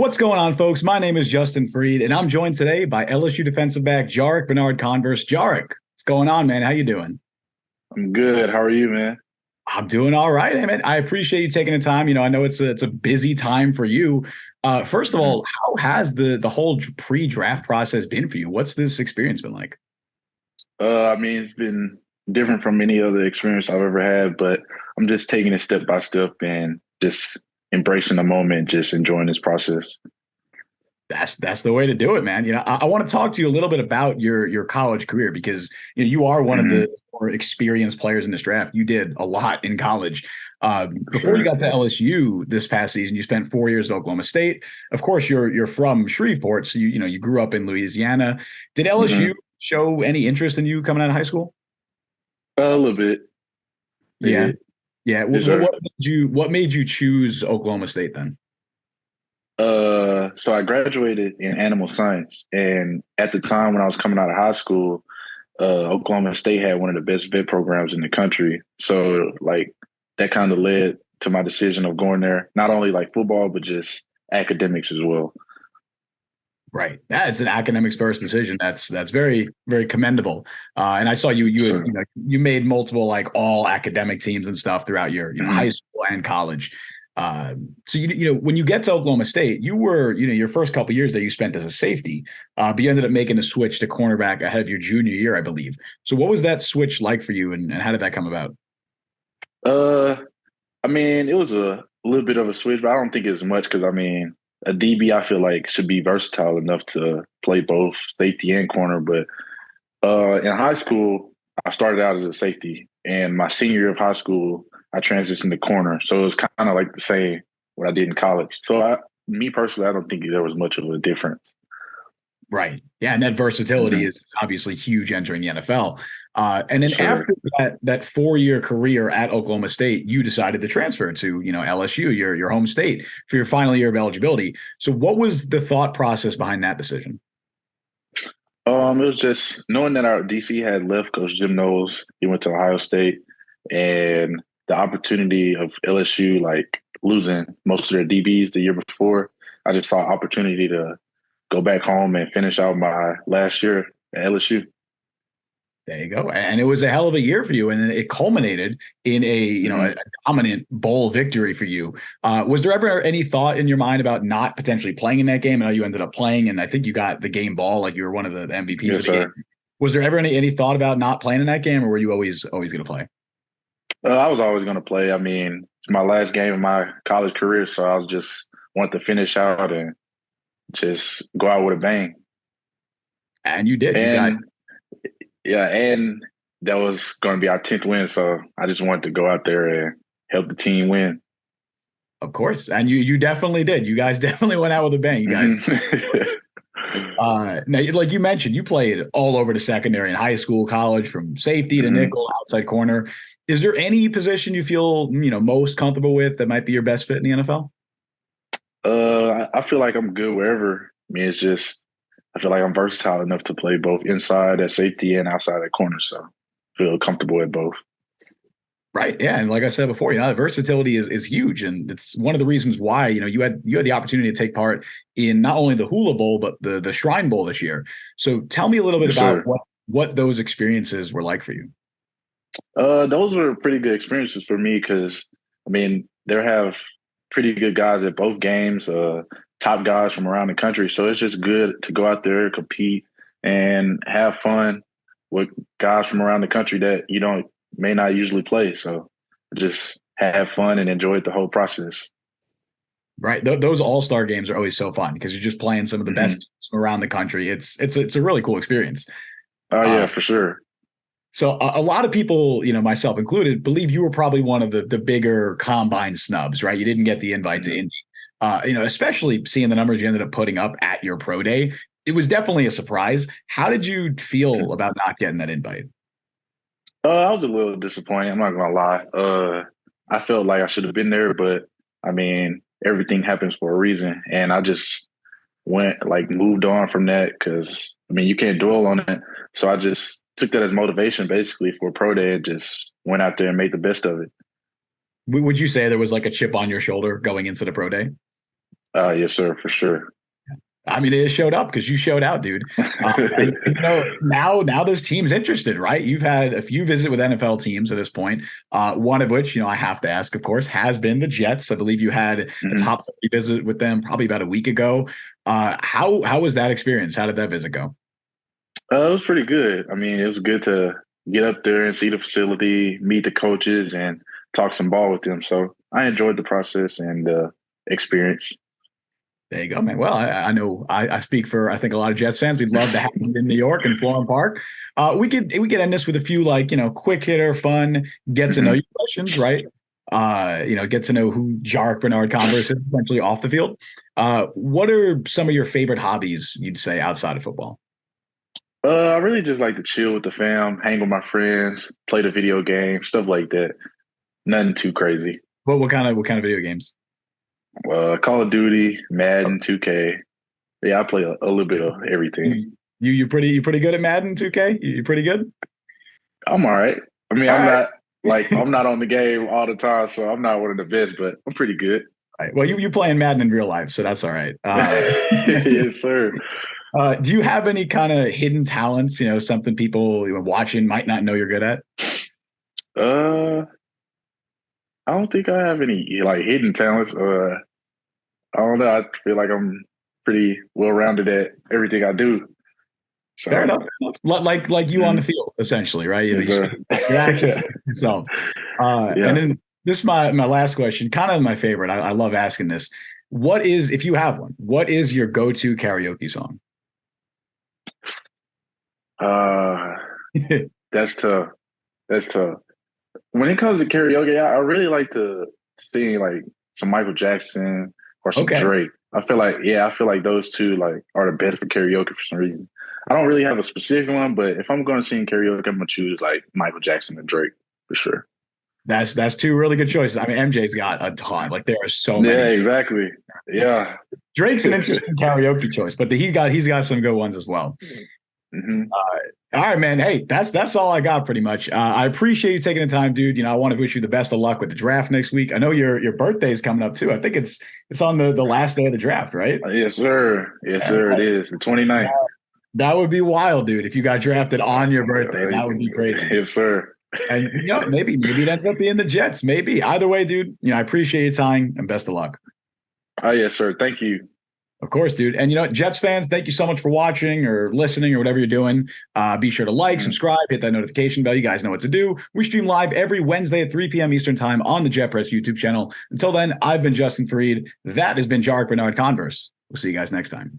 What's going on, folks? My name is Justin Freed, and I'm joined today by LSU defensive back Jarrick Bernard-Converse. Jarrick, what's going on, man? How you doing? I'm good. How are you, man? I'm doing all right, hey, man. I appreciate you taking the time. I know it's a busy time for you. First of Mhm. all, how has the whole pre-draft process been for you? What's this experience been like? It's been different from any other experience I've ever had, but I'm just taking it step by step and just embracing the moment, just enjoying this process. That's the way to do it, man. I want to talk to you a little bit about your college career because you are one of Hmm. the more experienced players in this draft. You did a lot in college. Before you Sure. got to LSU this past season, you spent 4 years at Oklahoma State. Of course, you're from Shreveport, so you grew up in Louisiana. Did LSU Hmm. show any interest in you coming out of high school? A little bit. They Yeah, did. yeah. Yes, What sir. made you choose Oklahoma State then? So I graduated in animal science, and at the time when I was coming out of high school, Oklahoma State had one of the best vet programs in the country. So like that kind of led to my decision of going there, not only like football, but just academics as well. Right. That's an academics first decision. That's very, very commendable. And I saw So you made multiple like all academic teams and stuff throughout your high mhm. school and college. So when you get to Oklahoma State, you were your first couple years that you spent as a safety, but you ended up making a switch to cornerback ahead of your junior year, I believe. So what was that switch like for you, and how did that come about? uh it was a little bit of a switch, but I don't think it's much because a DB I feel like should be versatile enough to play both safety and corner. But in high school, I started out as a safety, and my senior year of high school, I transitioned to corner. So it was kind of like the same what I did in college. Me personally, I don't think there was much of a difference. Right. Yeah, and that versatility Hmm. is obviously huge entering the NFL. And then Sure. after that 4 year career at Oklahoma State, you decided to transfer to LSU, your home state, for your final year of eligibility. So, what was the thought process behind that decision? It was just knowing that our DC had left Coach Jim Knowles. He went to Ohio State, and the opportunity of LSU like losing most of their DBs the year before. I just saw opportunity to go back home and finish out my last year at LSU. There you go. And it was a hell of a year for you, and it culminated in a Hmm. dominant bowl victory for you. Was there ever any thought in your mind about not potentially playing in that game? I know you ended up playing, and I think you got the game ball, like you were one of the MVPs of Yes, the game. sir. Was there ever any thought about not playing in that game, or were you always going to play? I was always going to play. It's my last game of my college career, so I was just want to finish out and just go out with a bang. And you did. You got, And yeah, and that was going to be our 10th win. So I just wanted to go out there and help the team win. of course, and you definitely did. You guys definitely went out with a bang. You guys, Hmm. now, like you mentioned, you played all over the secondary in high school, college, from safety to Hmm. nickel, outside corner. Is there any position you feel most comfortable with that might be your best fit in the NFL? I feel like I'm good wherever. It's just I feel like I'm versatile enough to play both inside at safety and outside at corner. So I feel comfortable at both. Right. Yeah. And like I said before, the versatility is huge. And it's one of the reasons why, you had the opportunity to take part in not only the Hula Bowl, but the Shrine Bowl this year. So tell me a little bit Yes, about sir. what those experiences were like for you. Those were pretty good experiences for me because they have pretty good guys at both games, top guys from around the country. So it's just good to go out there, compete, and have fun with guys from around the country that you don't may not usually play. So just have fun and enjoy the whole process. Right. Those all-star games are always so fun because you're just playing some of the best Hmm. teams from around the country. It's a really cool experience. Oh Uh, yeah, for sure. so a lot of people, myself included, believe you were probably one of the bigger combine snubs, right? You didn't get the invite to Hmm. Indy. Especially seeing the numbers you ended up putting up at your pro day. It was definitely a surprise. How did you feel about not getting that invite? I was a little disappointed. I'm not gonna lie. I felt like I should have been there, but everything happens for a reason, and I just went like moved on from that because you can't dwell on it. So I just took that as motivation, basically, for pro day, and just went out there and made the best of it. Would you say there was like a chip on your shoulder going into the pro day? Yes, sir, for sure. I mean, it showed up because you showed out, dude. And now there's teams interested, right? You've had a few visit with NFL teams at this point. One of which, I have to ask, of course, has been the Jets. I believe you had a Mhm. top 30 visit with them probably about a week ago. How was that experience? How did that visit go? It was pretty good. I mean, it was good to get up there and see the facility, meet the coaches, and talk some ball with them. So I enjoyed the process and experience. There you go, man. Well, I know I speak for I think a lot of Jets fans. We'd love to have you in New York and Florham Park. We could end this with a few quick hitter, fun, get to know Hmm. you questions, right? Get to know who Jarrick Bernard-Converse is essentially off the field. What are some of your favorite hobbies you'd say outside of football? I really just like to chill with the fam, hang with my friends, play the video game, stuff like that. Nothing too crazy. What kind of video games? Call of Duty, Madden, 2K. Yeah, I play a little bit of everything. You pretty good at Madden 2K? You pretty good? I'm all right. I mean, All I'm right. not like I'm not on the game all the time, so I'm not one of the best, but I'm pretty good. All right. Well, you playing Madden in real life, so that's all right. Yes, sir. Do you have any kind of hidden talents? Something people watching might not know you're good at. Uh, I don't think I have any like hidden talents. I don't know. I feel like I'm pretty well rounded at everything I do. Fair So, enough. Like you on the mm, field, essentially, right? yes, You speak, you're actually sir. yourself. And Yeah. then this is my last question, kind of my favorite. I love asking this. What is, if you have one, what is your go-to karaoke song? Uh, that's tough. That's tough. When it comes to karaoke, I really like to sing like some Michael Jackson or some Okay. Drake. I feel like those two like are the best for karaoke for some reason. I don't really have a specific one, but if I'm going to sing karaoke, I'm gonna choose like Michael Jackson and Drake for sure. That's two really good choices. I mean, MJ's got a ton. Like there are so Yeah, many. exactly. Yeah. Drake's an interesting karaoke choice, but he's got some good ones as well. Hmm. All right, man. Hey, that's all I got pretty much. I appreciate you taking the time, dude. I want to wish you the best of luck with the draft next week. I know your birthday is coming up too. I think it's on the last day of the draft, right? Yes, sir. Yes, Yeah, sir. It is the 29th. that would be wild, dude. If you got drafted on your birthday, that would be crazy. Yes, sir. And maybe it ends up being the Jets. Maybe either way, dude. I appreciate your time and best of luck. Oh, yes, sir. Thank you. Of course, dude. And Jets fans, thank you so much for watching or listening or whatever you're doing. Be sure to like, Mhm. subscribe, hit that notification bell. You guys know what to do. We stream live every Wednesday at 3 p.m. Eastern time on the Jet Press YouTube channel. Until then, I've been Justin Fareed. That has been Jarrick Bernard Converse. We'll see you guys next time.